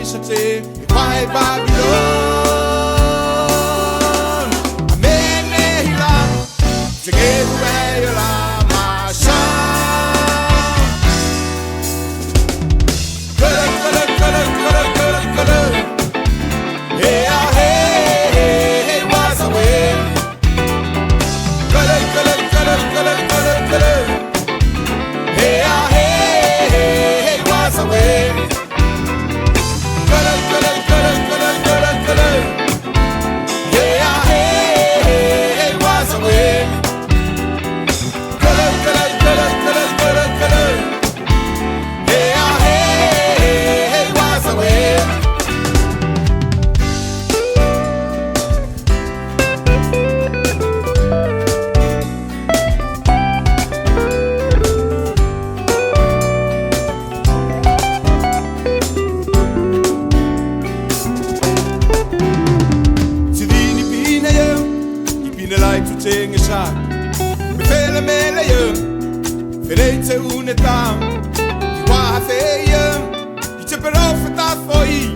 Shate, Pai Babylon. Amene hila, Tegewela Masha. Color. Hey, hey, was away. Color. Hey, hey, was away. Color. Hey, hey, was away. Color. Hey, hey, was away. Ting is aan, me vele mele je, verete hoe het aan, die waar je, die je beroofd dat voor je,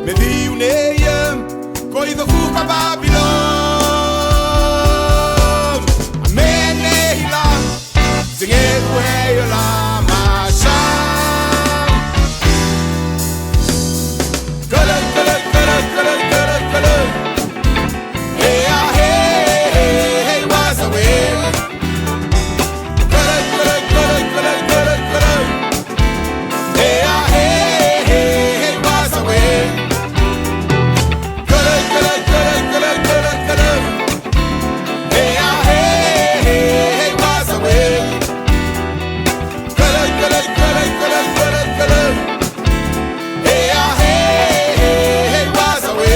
me wie nee je, kon je de voet van Babylon, amen nee la, zing het hoe je la maar shaan, color. Hey, hey, was away. Color. Hey, hey, was away. Color. Hey, hey, was away. Color. Hey, hey, was away.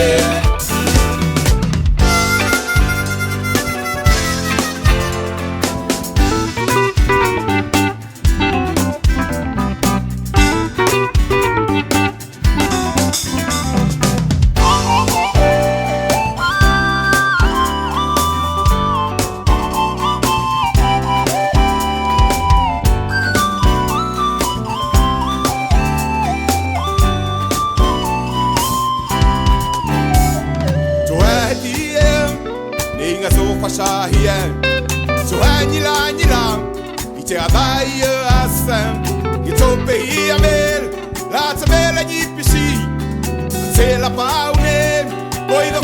So anyla, ite abaye asem, itope iamel, la tabela yipisi, tela paune, boy the